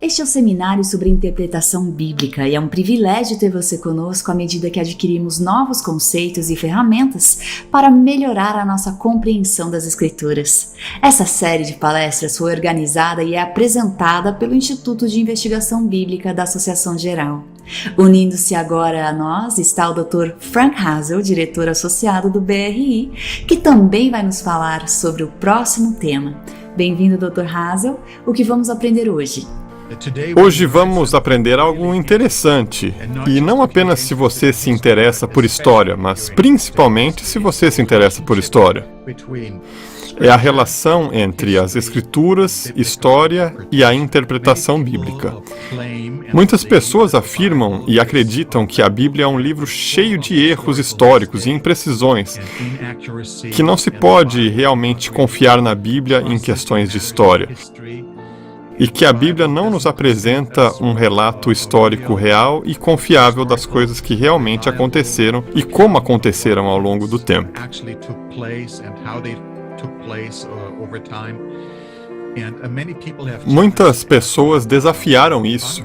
Este é o seminário sobre interpretação bíblica e é um privilégio ter você conosco à medida que adquirimos novos conceitos e ferramentas para melhorar a nossa compreensão das Escrituras. Essa série de palestras foi organizada e é apresentada pelo Instituto de Investigação Bíblica da Associação Geral. Unindo-se agora a nós está o Dr. Frank Hazel, diretor associado do BRI, que também vai nos falar sobre o próximo tema. Bem-vindo, Dr. Hazel. O que vamos aprender hoje? Hoje vamos aprender algo interessante, e não apenas se você se interessa por história, mas principalmente se você se interessa por história. É a relação entre as escrituras, história e a interpretação bíblica. Muitas pessoas afirmam e acreditam que a Bíblia é um livro cheio de erros históricos e imprecisões, que não se pode realmente confiar na Bíblia em questões de história. E que a Bíblia não nos apresenta um relato histórico real e confiável das coisas que realmente aconteceram e como aconteceram ao longo do tempo. Muitas pessoas desafiaram isso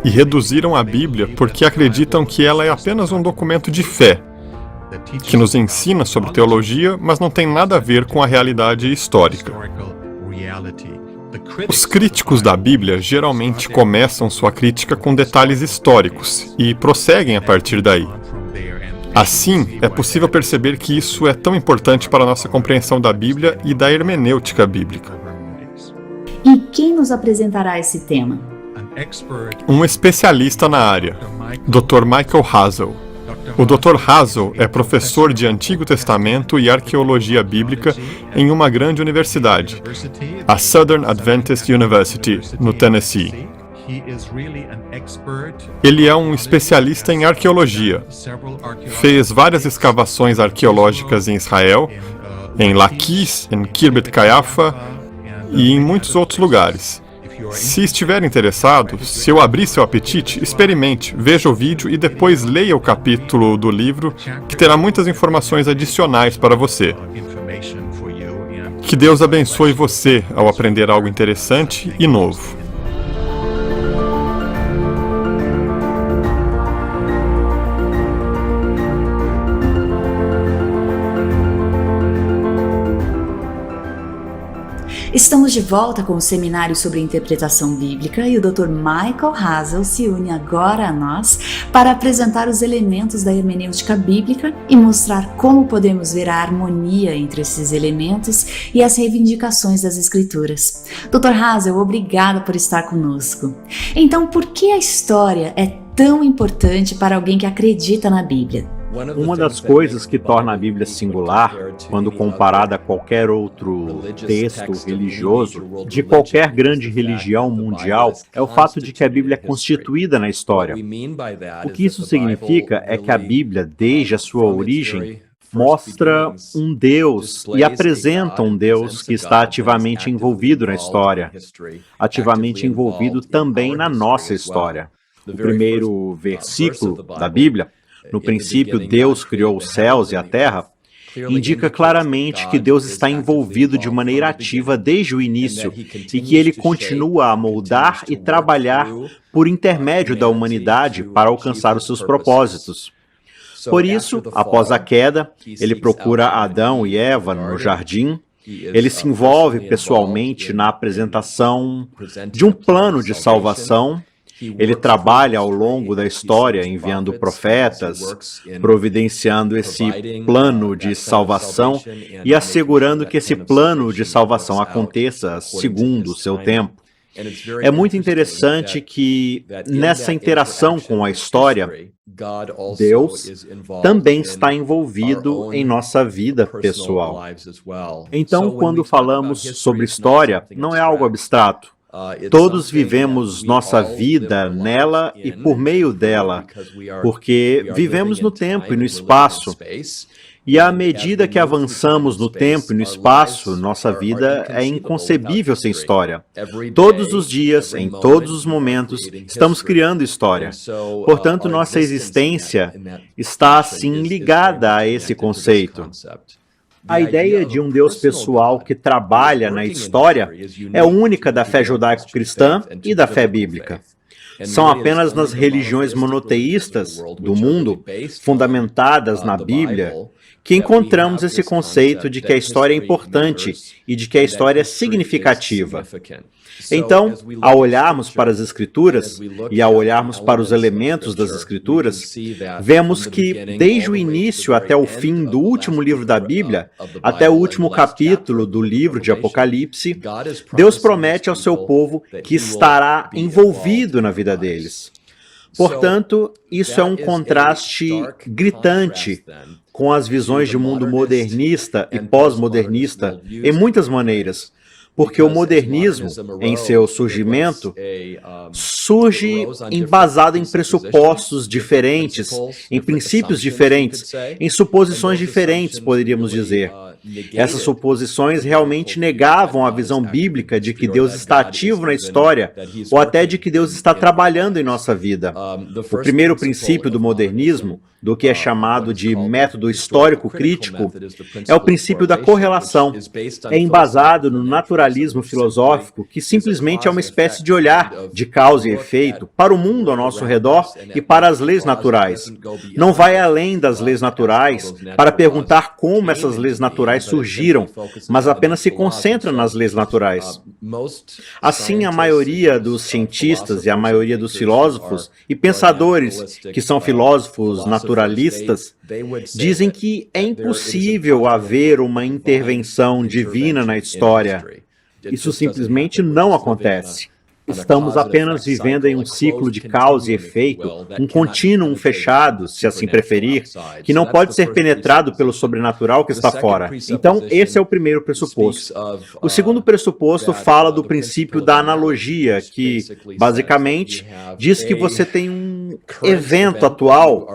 e reduziram a Bíblia porque acreditam que ela é apenas um documento de fé, que nos ensina sobre teologia, mas não tem nada a ver com a realidade histórica. Os críticos da Bíblia geralmente começam sua crítica com detalhes históricos e prosseguem a partir daí. Assim, é possível perceber que isso é tão importante para a nossa compreensão da Bíblia e da hermenêutica bíblica. E quem nos apresentará esse tema? Um especialista na área, Dr. Michael Hazel. O Dr. Hazel é professor de Antigo Testamento e Arqueologia Bíblica em uma grande universidade, a Southern Adventist University, no Tennessee. Ele é um especialista em arqueologia. Fez várias escavações arqueológicas em Israel, em Laquis, em Kirbet Caiafa e em muitos outros lugares. Se estiver interessado, se eu abrir seu apetite, experimente, veja o vídeo e depois leia o capítulo do livro, que terá muitas informações adicionais para você. Que Deus abençoe você ao aprender algo interessante e novo. Estamos de volta com o seminário sobre interpretação bíblica e o Dr. Michael Hazel se une agora a nós para apresentar os elementos da hermenêutica bíblica e mostrar como podemos ver a harmonia entre esses elementos e as reivindicações das Escrituras. Dr. Hazel, obrigada por estar conosco. Então, por que a história é tão importante para alguém que acredita na Bíblia? Uma das coisas que torna a Bíblia singular, quando comparada a qualquer outro texto religioso, de qualquer grande religião mundial, é o fato de que a Bíblia é constituída na história. O que isso significa é que a Bíblia, desde a sua origem, mostra um Deus e apresenta um Deus que está ativamente envolvido na história, ativamente envolvido também na nossa história. O primeiro versículo da Bíblia, no princípio, Deus criou os céus e a terra, indica claramente que Deus está envolvido de maneira ativa desde o início e que Ele continua a moldar e trabalhar por intermédio da humanidade para alcançar os seus propósitos. Por isso, após a queda, Ele procura Adão e Eva no jardim. Ele se envolve pessoalmente na apresentação de um plano de salvação. Ele trabalha ao longo da história enviando profetas, providenciando esse plano de salvação e assegurando que esse plano de salvação aconteça segundo o seu tempo. É muito interessante que, nessa interação com a história, Deus também está envolvido em nossa vida pessoal. Então, quando falamos sobre história, não é algo abstrato. Todos vivemos nossa vida nela e por meio dela, porque vivemos no tempo e no espaço. E à medida que avançamos no tempo e no espaço, nossa vida é inconcebível sem história. Todos os dias, em todos os momentos, estamos criando história. Portanto, nossa existência está assim ligada a esse conceito. A ideia de um Deus pessoal que trabalha na história é única da fé judaico-cristã e da fé bíblica. São apenas nas religiões monoteístas do mundo, fundamentadas na Bíblia, que encontramos esse conceito de que a história é importante e de que a história é significativa. Então, ao olharmos para as Escrituras e ao olharmos para os elementos das Escrituras, vemos que, desde o início até o fim do último livro da Bíblia, até o último capítulo do livro de Apocalipse, Deus promete ao seu povo que estará envolvido na vida deles. Portanto, isso é um contraste gritante com as visões de mundo modernista e pós-modernista em muitas maneiras, porque o modernismo, em seu surgimento, surge embasado em pressupostos diferentes, em princípios diferentes, em suposições diferentes, poderíamos dizer. Essas suposições realmente negavam a visão bíblica de que Deus está ativo na história, ou até de que Deus está trabalhando em nossa vida. O primeiro princípio do modernismo, do que é chamado de método histórico crítico, é o princípio da correlação. É embasado no naturalismo filosófico, que simplesmente é uma espécie de olhar de causa e efeito para o mundo ao nosso redor e para as leis naturais. Não vai além das leis naturais para perguntar como essas leis naturais surgiram, mas apenas se concentra nas leis naturais. Assim, a maioria dos cientistas e a maioria dos filósofos e pensadores, que são filósofos naturalistas, dizem que é impossível haver uma intervenção divina na história. Isso simplesmente não acontece. Estamos apenas vivendo em um ciclo de causa e efeito, um contínuo fechado, se assim preferir, que não pode ser penetrado pelo sobrenatural que está fora. Então, esse é o primeiro pressuposto. O segundo pressuposto fala do princípio da analogia, que, basicamente, diz que você tem um evento atual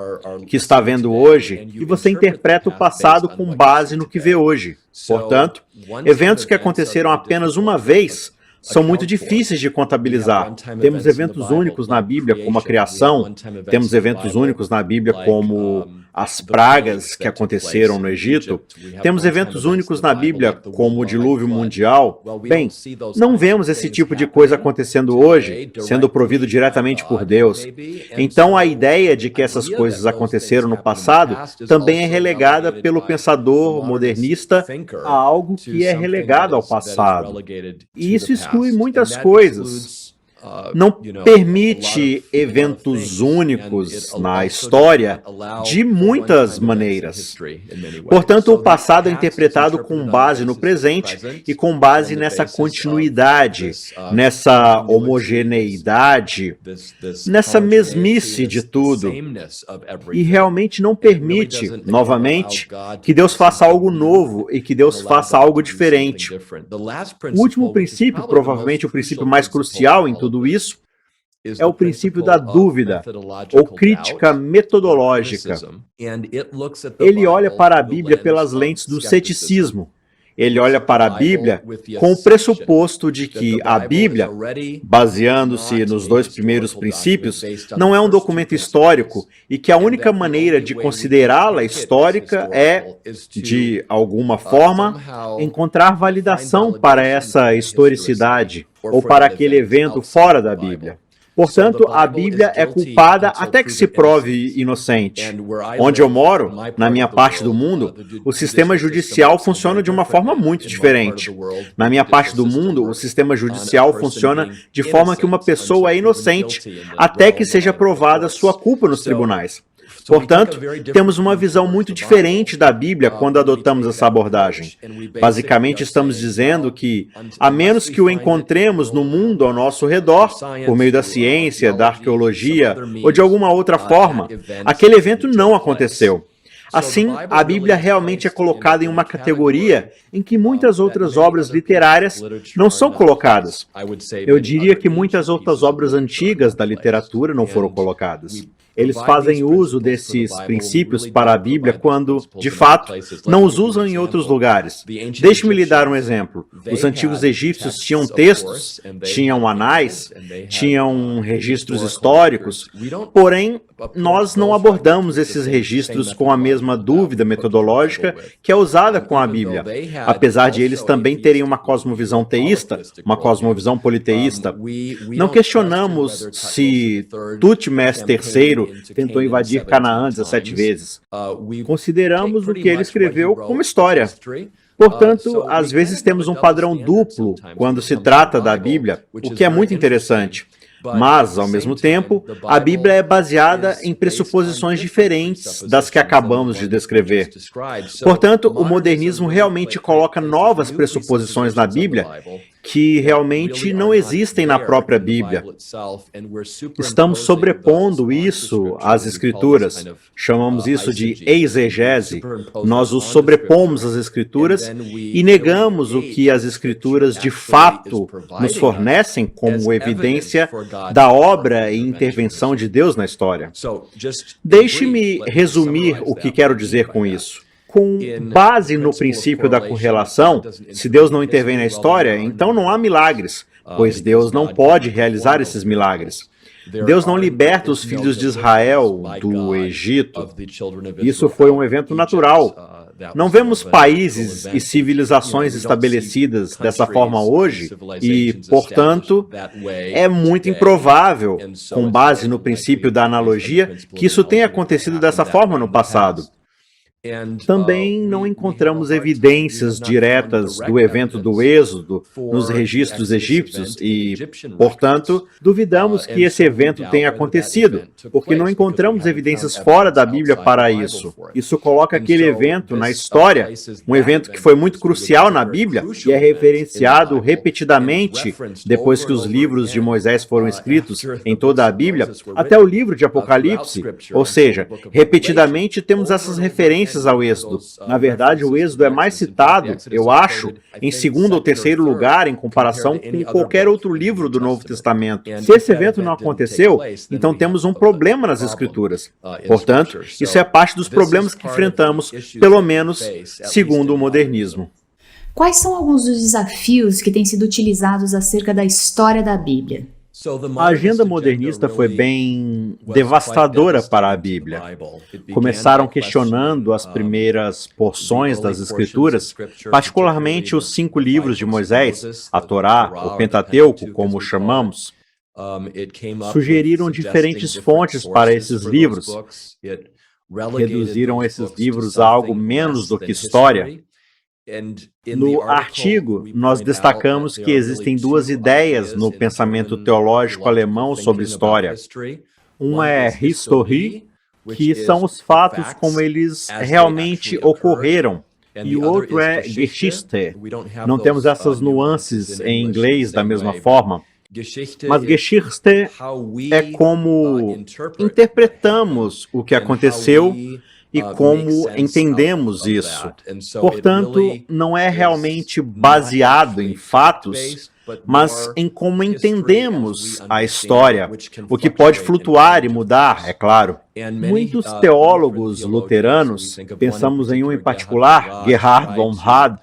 que está vendo hoje e você interpreta o passado com base no que vê hoje. Portanto, eventos que aconteceram apenas uma vez são muito difíceis de contabilizar. Temos eventos únicos na Bíblia, como a criação, temos eventos únicos na Bíblia, como as pragas que aconteceram no Egito, temos eventos únicos na Bíblia, como o dilúvio mundial. Bem, não vemos esse tipo de coisa acontecendo hoje, sendo provido diretamente por Deus. Então, a ideia de que essas coisas aconteceram no passado também é relegada pelo pensador modernista a algo que é relegado ao passado. E isso exclui muitas coisas. Não permite eventos únicos na história de muitas maneiras. Portanto, o passado é interpretado com base no presente e com base nessa continuidade, nessa homogeneidade, nessa mesmice de tudo. E realmente não permite, novamente, que Deus faça algo novo e que Deus faça algo diferente. O último princípio, provavelmente o princípio mais crucial em tudo isso, é o princípio da dúvida, ou crítica metodológica. Ele olha para a Bíblia pelas lentes do ceticismo. Ele olha para a Bíblia com o pressuposto de que a Bíblia, baseando-se nos dois primeiros princípios, não é um documento histórico e que a única maneira de considerá-la histórica é, de alguma forma, encontrar validação para essa historicidade ou para aquele evento fora da Bíblia. Portanto, a Bíblia é culpada até que se prove inocente. Onde eu moro, na minha parte do mundo, o sistema judicial funciona de uma forma muito diferente. Na minha parte do mundo, o sistema judicial funciona de forma que uma pessoa é inocente até que seja provada sua culpa nos tribunais. Portanto, temos uma visão muito diferente da Bíblia quando adotamos essa abordagem. Basicamente, estamos dizendo que, a menos que o encontremos no mundo ao nosso redor, por meio da ciência, da arqueologia ou de alguma outra forma, aquele evento não aconteceu. Assim, a Bíblia realmente é colocada em uma categoria em que muitas outras obras literárias não são colocadas. Eu diria que muitas outras obras antigas da literatura não foram colocadas. Eles fazem uso desses princípios para a Bíblia quando, de fato, não os usam em outros lugares. Deixe-me lhe dar um exemplo. Os antigos egípcios tinham textos, tinham anais, tinham registros históricos, porém, nós não abordamos esses registros com a mesma dúvida metodológica que é usada com a Bíblia, apesar de eles também terem uma cosmovisão teísta, uma cosmovisão politeísta. Não questionamos se Tutmés III tentou invadir Canaã 17 vezes. Consideramos o que ele escreveu como história. Portanto, às vezes temos um padrão duplo quando se trata da Bíblia, o que é muito interessante. Mas, ao mesmo tempo, a Bíblia é baseada em pressuposições diferentes das que acabamos de descrever. Portanto, o modernismo realmente coloca novas pressuposições na Bíblia que realmente não existem na própria Bíblia. Estamos sobrepondo isso às Escrituras. Chamamos isso de exegese. Nós os sobrepomos às Escrituras e negamos o que as Escrituras de fato nos fornecem como evidência da obra e intervenção de Deus na história. Deixe-me resumir o que quero dizer com isso. Com base no princípio da correlação, se Deus não intervém na história, então não há milagres, pois Deus não pode realizar esses milagres. Deus não liberta os filhos de Israel do Egito. Isso foi um evento natural. Não vemos países e civilizações estabelecidas dessa forma hoje e, portanto, é muito improvável, com base no princípio da analogia, que isso tenha acontecido dessa forma no passado. Também não encontramos evidências diretas do evento do Êxodo nos registros egípcios e, portanto, duvidamos que esse evento tenha acontecido, porque não encontramos evidências fora da Bíblia para isso. Isso coloca aquele evento na história, um evento que foi muito crucial na Bíblia e é referenciado repetidamente depois que os livros de Moisés foram escritos em toda a Bíblia, até o livro de Apocalipse, ou seja, repetidamente temos essas referências ao Êxodo. Na verdade, o Êxodo é mais citado, eu acho, em segundo ou terceiro lugar em comparação com qualquer outro livro do Novo Testamento. Se esse evento não aconteceu, então temos um problema nas Escrituras. Portanto, isso é parte dos problemas que enfrentamos, pelo menos segundo o modernismo. Quais são alguns dos desafios que têm sido utilizados acerca da história da Bíblia? A agenda modernista foi bem devastadora para a Bíblia. Começaram questionando as primeiras porções das Escrituras, particularmente os 5 livros de Moisés, a Torá, o Pentateuco, como o chamamos. Sugeriram diferentes fontes para esses livros. Reduziram esses livros a algo menos do que história. No artigo, nós destacamos que existem 2 ideias no pensamento teológico alemão sobre história. Uma é Historie, que são os fatos como eles realmente ocorreram, e o outro é Geschichte. Não temos essas nuances em inglês da mesma forma, mas Geschichte é como interpretamos o que aconteceu e como entendemos isso. Portanto, não é realmente baseado em fatos, mas em como entendemos a história, o que pode flutuar e mudar, é claro. Muitos teólogos luteranos, pensamos em um em particular, Gerhard von Rad,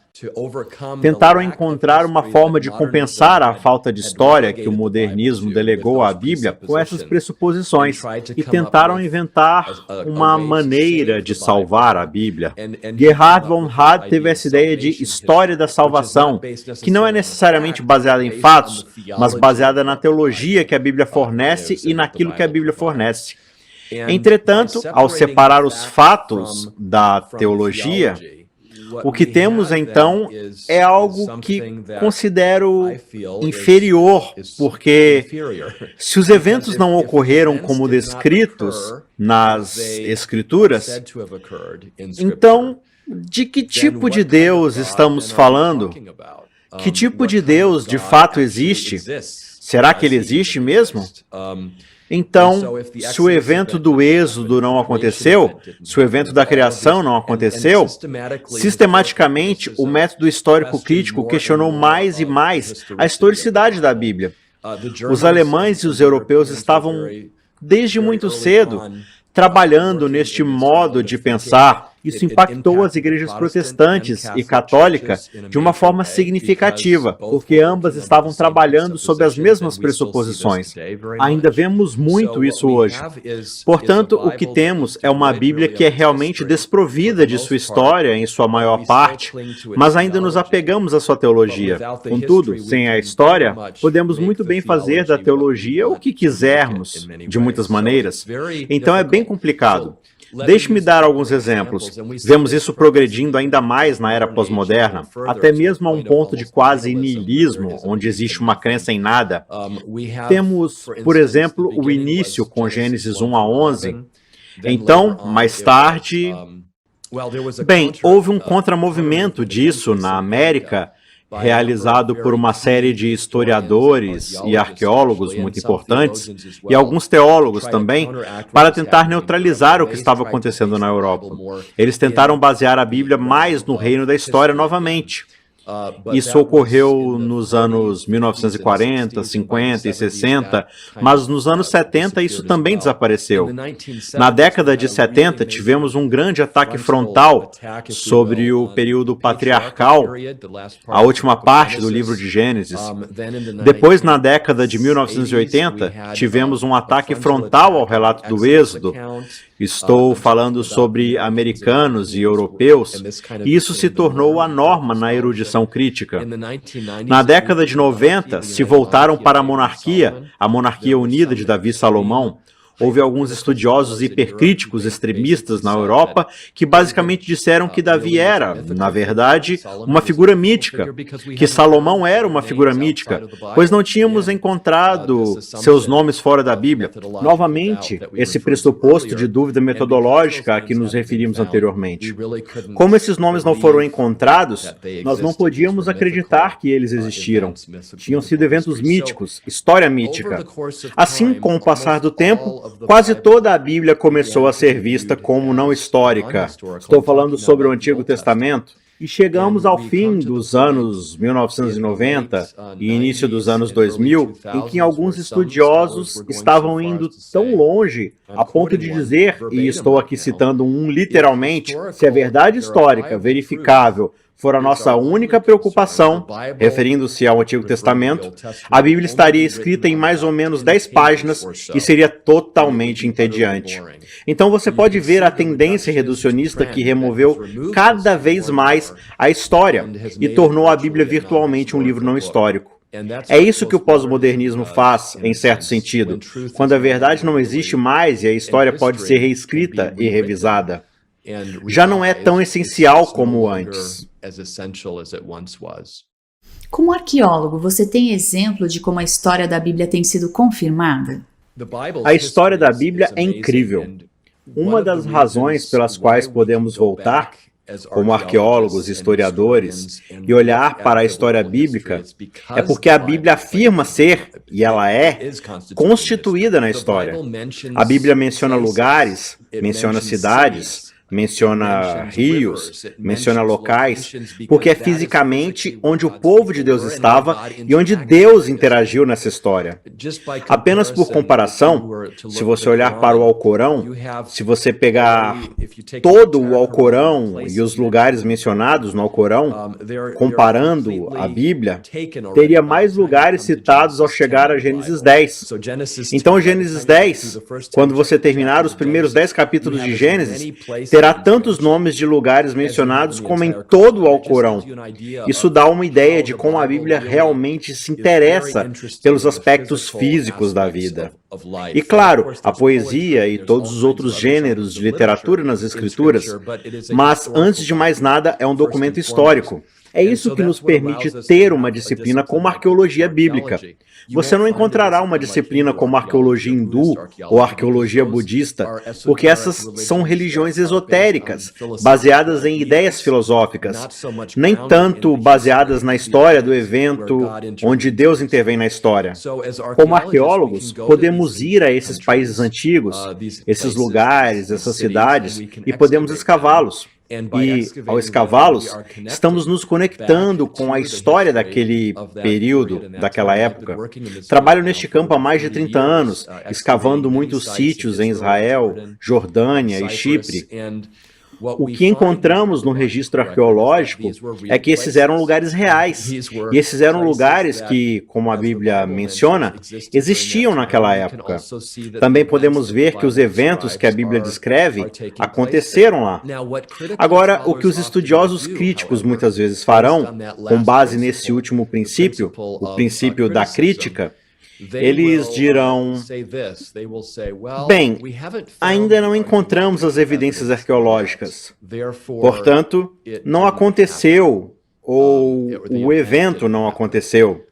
tentaram encontrar uma forma de compensar a falta de história que o modernismo delegou à Bíblia com essas pressuposições e tentaram inventar uma maneira de salvar a Bíblia. Gerhard von Rad teve essa ideia de história da salvação, que não é necessariamente baseada em fatos, mas baseada na teologia que a Bíblia fornece e naquilo que a Bíblia fornece. Entretanto, ao separar os fatos da teologia, o que temos, então, é algo que considero inferior, porque se os eventos não ocorreram como descritos nas Escrituras, então, de que tipo de Deus estamos falando? Que tipo de Deus de fato existe? Será que ele existe mesmo? Então, se o evento do Êxodo não aconteceu, se o evento da criação não aconteceu, sistematicamente o método histórico crítico questionou mais e mais a historicidade da Bíblia. Os alemães e os europeus estavam, desde muito cedo, trabalhando neste modo de pensar. Isso impactou as igrejas protestantes e católicas de uma forma significativa, porque ambas estavam trabalhando sob as mesmas pressuposições. Ainda vemos muito isso hoje. Portanto, o que temos é uma Bíblia que é realmente desprovida de sua história, em sua maior parte, mas ainda nos apegamos à sua teologia. Contudo, sem a história, podemos muito bem fazer da teologia o que quisermos, de muitas maneiras. Então é bem complicado. Deixe-me dar alguns exemplos. Vemos isso progredindo ainda mais na era pós-moderna, até mesmo a um ponto de quase niilismo, onde existe uma crença em nada. Temos, por exemplo, o início com Gênesis 1 a 11. Então, mais tarde... Bem, houve um contramovimento disso na América, realizado por uma série de historiadores e arqueólogos muito importantes, e alguns teólogos também, para tentar neutralizar o que estava acontecendo na Europa. Eles tentaram basear a Bíblia mais no reino da história novamente. Isso ocorreu nos anos 1940, 50 e 60, mas nos anos 70 isso também desapareceu. Na década de 70 tivemos um grande ataque frontal sobre o período patriarcal, a última parte do livro de Gênesis. Depois, na década de 1980, tivemos um ataque frontal ao relato do Êxodo. Estou falando sobre americanos e europeus, e isso se tornou a norma na erudição crítica. Na década de 90, se voltaram para a monarquia unida de Davi e Salomão. Houve alguns estudiosos hipercríticos extremistas na Europa que basicamente disseram que Davi era, na verdade, uma figura mítica, que Salomão era uma figura mítica, pois não tínhamos encontrado seus nomes fora da Bíblia. Novamente, esse pressuposto de dúvida metodológica a que nos referimos anteriormente. Como esses nomes não foram encontrados, nós não podíamos acreditar que eles existiram. Tinham sido eventos míticos, história mítica. Assim, com o passar do tempo, quase toda a Bíblia começou a ser vista como não histórica. Estou falando sobre o Antigo Testamento. E chegamos ao fim dos anos 1990 e início dos anos 2000, em que alguns estudiosos estavam indo tão longe a ponto de dizer, e estou aqui citando um literalmente, se a verdade histórica verificável for a nossa única preocupação, referindo-se ao Antigo Testamento, a Bíblia estaria escrita em mais ou menos 10 páginas e seria totalmente entediante. Então você pode ver a tendência reducionista que removeu cada vez mais a história e tornou a Bíblia virtualmente um livro não histórico. É isso que o pós-modernismo faz, em certo sentido, quando a verdade não existe mais e a história pode ser reescrita e revisada. Já não é tão essencial como antes. Como arqueólogo, você tem exemplo de como a história da Bíblia tem sido confirmada? A história da Bíblia é incrível. Uma das razões pelas quais podemos voltar, como arqueólogos e historiadores, e olhar para a história bíblica, é porque a Bíblia afirma ser, e ela é, constituída na história. A Bíblia menciona lugares, menciona cidades, menciona rios, menciona locais, porque é fisicamente onde o povo de Deus estava e onde Deus interagiu nessa história. Apenas por comparação, se você olhar para o Alcorão, se você pegar todo o Alcorão e os lugares mencionados no Alcorão, comparando a Bíblia, teria mais lugares citados ao chegar a Gênesis 10. Então, Gênesis 10, quando você terminar os primeiros 10 capítulos de Gênesis, terá tantos nomes de lugares mencionados como em todo o Alcorão. Isso dá uma ideia de como a Bíblia realmente se interessa pelos aspectos físicos da vida. E claro, a poesia e todos os outros gêneros de literatura nas Escrituras, mas antes de mais nada é um documento histórico. É isso que nos permite ter uma disciplina como arqueologia bíblica. Você não encontrará uma disciplina como arqueologia hindu ou arqueologia budista, porque essas são religiões esotéricas, baseadas em ideias filosóficas, nem tanto baseadas na história do evento onde Deus intervém na história. Como arqueólogos, podemos ir a esses países antigos, esses lugares, essas cidades, e podemos escavá-los. E, ao escavá-los, estamos nos conectando com a história daquele período, daquela época. Trabalho neste campo há mais de 30 anos, escavando muitos sítios em Israel, Jordânia e Chipre. O que encontramos no registro arqueológico é que esses eram lugares reais. E esses eram lugares que, como a Bíblia menciona, existiam naquela época. Também podemos ver que os eventos que a Bíblia descreve aconteceram lá. Agora, o que os estudiosos críticos muitas vezes farão, com base nesse último princípio, o princípio da crítica, eles dirão: bem, ainda não encontramos as evidências arqueológicas, portanto, não aconteceu, ou o evento não aconteceu.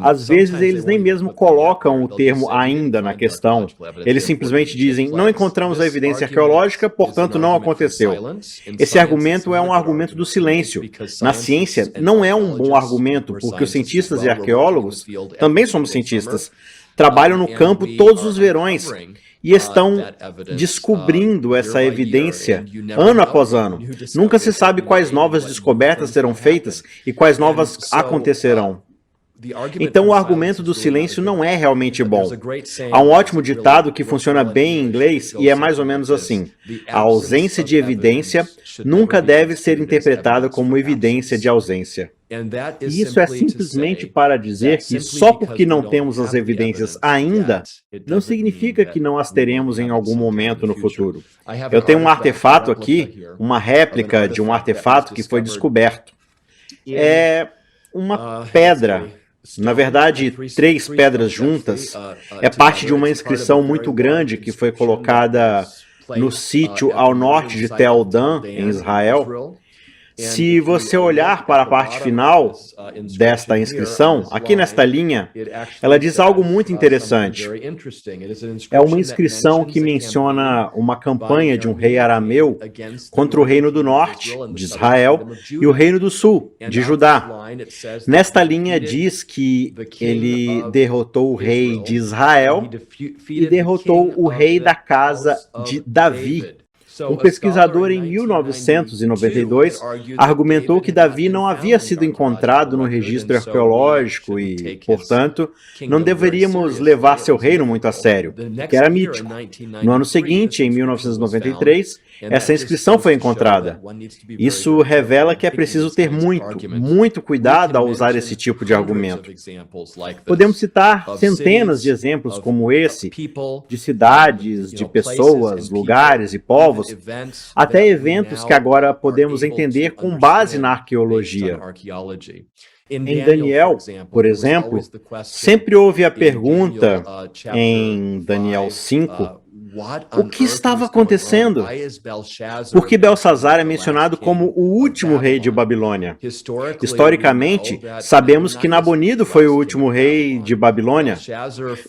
Às vezes eles nem mesmo colocam o termo ainda na questão. Eles simplesmente dizem: não encontramos a evidência arqueológica, portanto não aconteceu. Esse argumento é um argumento do silêncio. Na ciência, não é um bom argumento, porque os cientistas e arqueólogos, também somos cientistas, trabalham no campo todos os verões e estão descobrindo essa evidência ano após ano. Nunca se sabe quais novas descobertas serão feitas e quais novas acontecerão. Então o argumento do silêncio não é realmente bom. Há um ótimo ditado que funciona bem em inglês e é mais ou menos assim: a ausência de evidência nunca deve ser interpretada como evidência de ausência. E isso é simplesmente para dizer que só porque não temos as evidências ainda, não significa que não as teremos em algum momento no futuro. Eu tenho um artefato aqui, uma réplica de um artefato que foi descoberto. É uma pedra. Na verdade, 3 pedras juntas, é parte de uma inscrição muito grande que foi colocada no sítio ao norte de Tel Dan, em Israel. Se você olhar para a parte final desta inscrição, aqui nesta linha, ela diz algo muito interessante. É uma inscrição que menciona uma campanha de um rei arameu contra o reino do norte, de Israel, e o reino do sul, de Judá. Nesta linha diz que ele derrotou o rei de Israel e derrotou o rei da casa de Davi. Um pesquisador em 1992 argumentou que Davi não havia sido encontrado no registro arqueológico e, portanto, não deveríamos levar seu reino muito a sério, que era mítico. No ano seguinte, em 1993, essa inscrição foi encontrada. Isso revela que é preciso ter muito cuidado ao usar esse tipo de argumento. Podemos citar centenas de exemplos como esse, de cidades, de pessoas, lugares e povos, até eventos que agora podemos entender com base na arqueologia. Em Daniel, por exemplo, sempre houve a pergunta, em Daniel 5, o que estava acontecendo? Por que Belsazar é mencionado como o último rei de Babilônia? Historicamente, sabemos que Nabonido foi o último rei de Babilônia.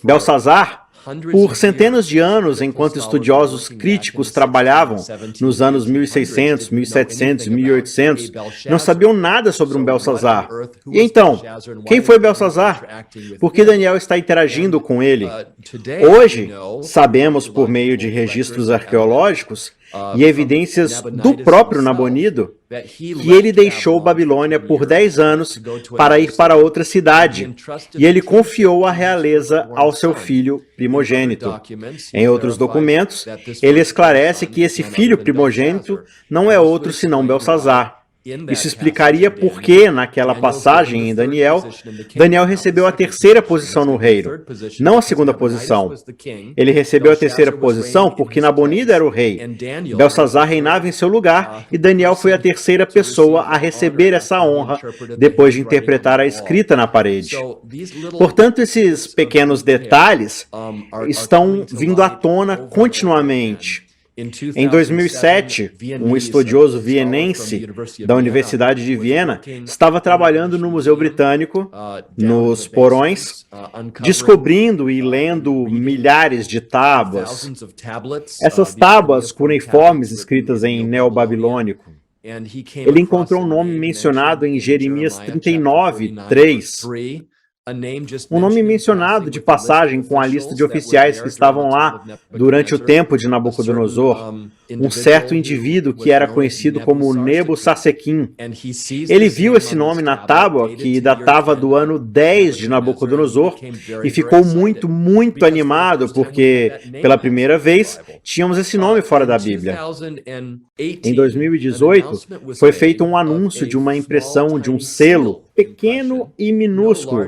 Belsazar, por centenas de anos, enquanto estudiosos críticos trabalhavam nos anos 1600, 1700 e 1800, não sabiam nada sobre um Belsazar. E então, quem foi Belsazar? Por que Daniel está interagindo com ele? Hoje, sabemos por meio de registros arqueológicos e evidências do próprio Nabonido que ele deixou Babilônia por 10 anos para ir para outra cidade, e ele confiou a realeza ao seu filho primogênito. Em outros documentos, ele esclarece que esse filho primogênito não é outro senão Belsazar. Isso explicaria por que, naquela passagem em Daniel, Daniel recebeu a 3ª posição no reino, não a 2ª posição. Ele recebeu a 3ª posição porque Nabonido era o rei, Belsazar reinava em seu lugar e Daniel foi a 3ª pessoa a receber essa honra depois de interpretar a escrita na parede. Portanto, esses pequenos detalhes estão vindo à tona continuamente. Em 2007, um estudioso vienense da Universidade de Viena estava trabalhando no Museu Britânico, nos porões, descobrindo e lendo milhares de tábuas. Essas tábuas cuneiformes escritas em neobabilônico. Ele encontrou um nome mencionado em Jeremias 39:3. Um nome mencionado de passagem com a lista de oficiais que estavam lá durante o tempo de Nabucodonosor, um certo indivíduo que era conhecido como Nebuchadnezzar. Ele viu esse nome na tábua que datava do ano 10 de Nabucodonosor e ficou muito animado porque, pela primeira vez, tínhamos esse nome fora da Bíblia. Em 2018, foi feito um anúncio de uma impressão de um selo pequeno e minúsculo,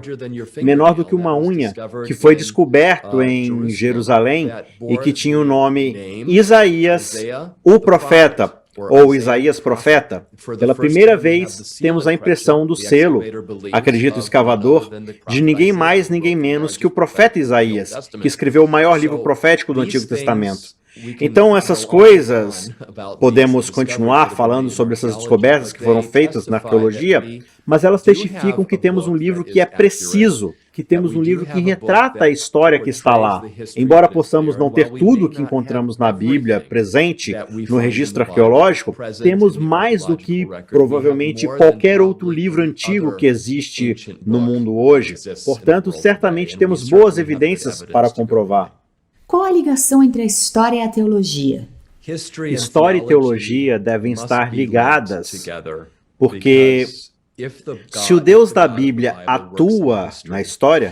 menor do que uma unha, que foi descoberto em Jerusalém e que tinha o nome Isaías, o profeta, ou Isaías profeta. Pela primeira vez, temos a impressão do selo, acredita o escavador, de ninguém mais, ninguém menos que o profeta Isaías, que escreveu o maior livro profético do Antigo Testamento. Então, essas coisas, podemos continuar falando sobre essas descobertas que foram feitas na arqueologia, mas elas testificam que temos um livro que é preciso, que temos um livro que retrata a história que está lá. Embora possamos não ter tudo o que encontramos na Bíblia presente no registro arqueológico, temos mais do que provavelmente qualquer outro livro antigo que existe no mundo hoje. Portanto, certamente temos boas evidências para comprovar. Qual a ligação entre a história e a teologia? História e teologia devem estar ligadas, porque se o Deus da Bíblia atua na história,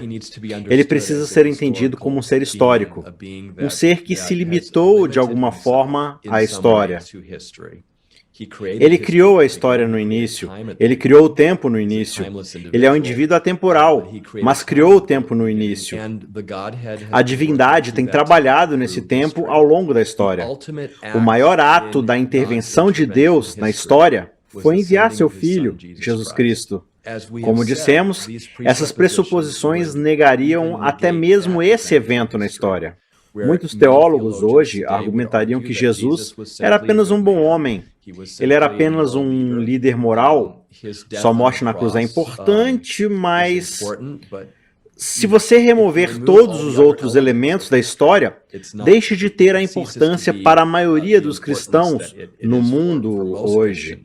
ele precisa ser entendido como um ser histórico, um ser que se limitou de alguma forma à história. Ele criou a história no início, ele criou o tempo no início, ele é um indivíduo atemporal, mas criou o tempo no início. A divindade tem trabalhado nesse tempo ao longo da história. O maior ato da intervenção de Deus na história foi enviar seu Filho, Jesus Cristo. Como dissemos, essas pressuposições negariam até mesmo esse evento na história. Muitos teólogos hoje argumentariam que Jesus era apenas um bom homem. Ele era apenas um líder moral. Sua morte na cruz é importante, mas se você remover todos os outros elementos da história, deixe de ter a importância para a maioria dos cristãos no mundo hoje.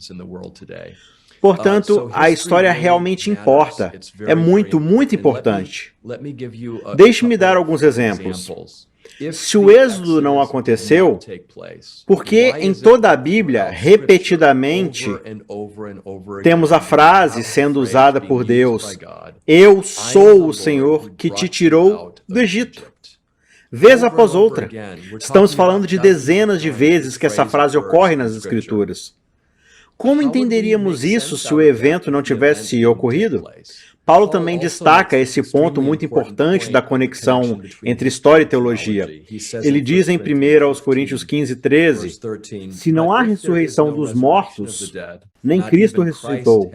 Portanto, a história realmente importa. É muito importante. Deixe-me dar alguns exemplos. Se o êxodo não aconteceu, porque em toda a Bíblia, repetidamente, temos a frase sendo usada por Deus: "Eu sou o Senhor que te tirou do Egito." Vez após outra. Estamos falando de dezenas de vezes que essa frase ocorre nas Escrituras. Como entenderíamos isso se o evento não tivesse ocorrido? Paulo também destaca esse ponto muito importante da conexão entre história e teologia. Ele diz em 1 Coríntios 15:13, se não há ressurreição dos mortos, nem Cristo ressuscitou.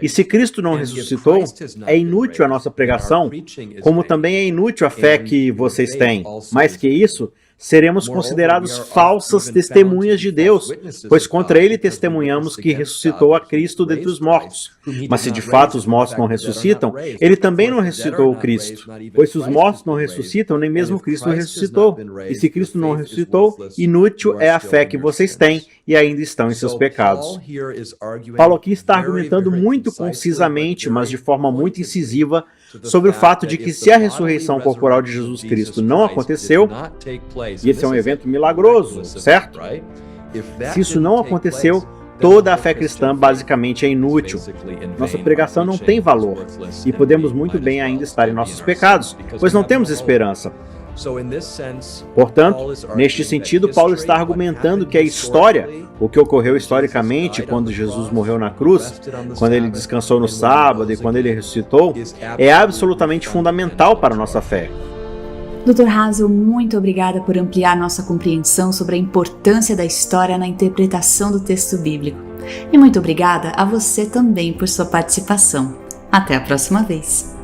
E se Cristo não ressuscitou, é inútil a nossa pregação, como também é inútil a fé que vocês têm. Mais que isso, seremos considerados falsas testemunhas de Deus, pois contra ele testemunhamos que ressuscitou a Cristo dentre os mortos. Mas se de fato os mortos não ressuscitam, ele também não ressuscitou o Cristo. Pois se os mortos não ressuscitam, nem mesmo Cristo ressuscitou. E se Cristo não ressuscitou, inútil é a fé que vocês têm e ainda estão em seus pecados. Paulo aqui está argumentando muito concisamente, mas de forma muito incisiva, sobre o fato de que se a ressurreição corporal de Jesus Cristo não aconteceu, e esse é um evento milagroso, certo? Se isso não aconteceu, toda a fé cristã basicamente é inútil. Nossa pregação não tem valor, e podemos muito bem ainda estar em nossos pecados, pois não temos esperança. Portanto, neste sentido, Paulo está argumentando que a história, o que ocorreu historicamente quando Jesus morreu na cruz, quando ele descansou no sábado e quando ele ressuscitou, é absolutamente fundamental para a nossa fé. Dr. Hazel, muito obrigada por ampliar nossa compreensão sobre a importância da história na interpretação do texto bíblico. E muito obrigada a você também por sua participação. Até a próxima vez.